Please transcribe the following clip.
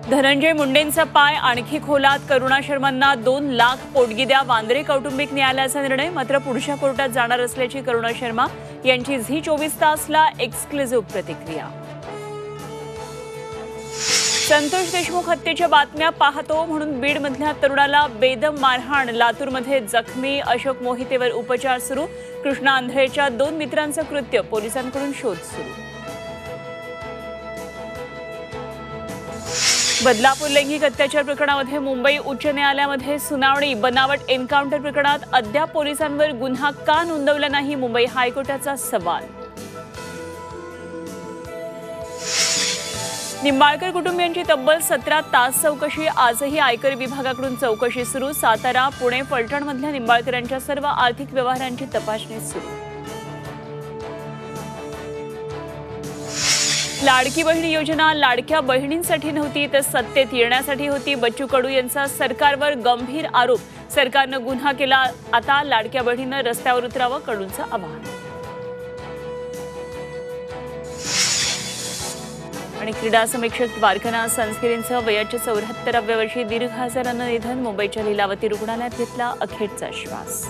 धनंजय मुंडेंचा पाय आणखी खोलात, करुणा शर्मांना 2 लाख पोटगी द्या, वांद्रे कौटुंबिक न्यायालयाचा निर्णय. मात्र पुढच्या कोर्टात जाणार असल्याची करुणा शर्मा यांची झी 24 तासला एक्सक्लुझिव्ह प्रतिक्रिया. संतोष देशमुख हत्येच्या बातम्या पाहतो म्हणून बीडमधल्या तरुणाला बेदम मारहाण, लातूरमध्ये जखमी अशोक मोहितेवर उपचार सुरू. कृष्णा आंधळेच्या 2 मित्रांचं कृत्य, पोलिसांकडून शोध सुरू. बदलापूर लैंगिक अत्याचार प्रकरणामध्ये मुंबई उच्च न्यायालयामध्ये सुनावणी. बनावट एन्काउंटर प्रकरणात अद्याप पोलिसांवर गुन्हा का नोंदवला नाही, मुंबई हायकोर्टाचा सवाल. निंबाळकर कुटुंबियांची तब्बल 17 तास चौकशी. आजही आयकर विभागाकडून चौकशी सुरू. सातारा, पुणे, फलटणमधल्या निंबाळकरांच्या सर्व आर्थिक व्यवहारांची तपासणी सुरू. लाडकी बहीण योजना लाडक्या बहिणींसाठी नव्हती तर सत्तेत येण्यासाठी होती. बच्चू कडू यांचा सरकारवर गंभीर आरोप. सरकारनं गुन्हा केला, आता लाडक्या बहिणींना रस्त्यावर उतरावं, कडूंचं आवाहन. आणि क्रीडा समीक्षक द्वारकानाथ संस्कृतींचं वयाच्या 74व्या वर्षी दीर्घ आजारानं निधन. मुंबईच्या लीलावती रुग्णालयात घेतला अखेरचा श्वास.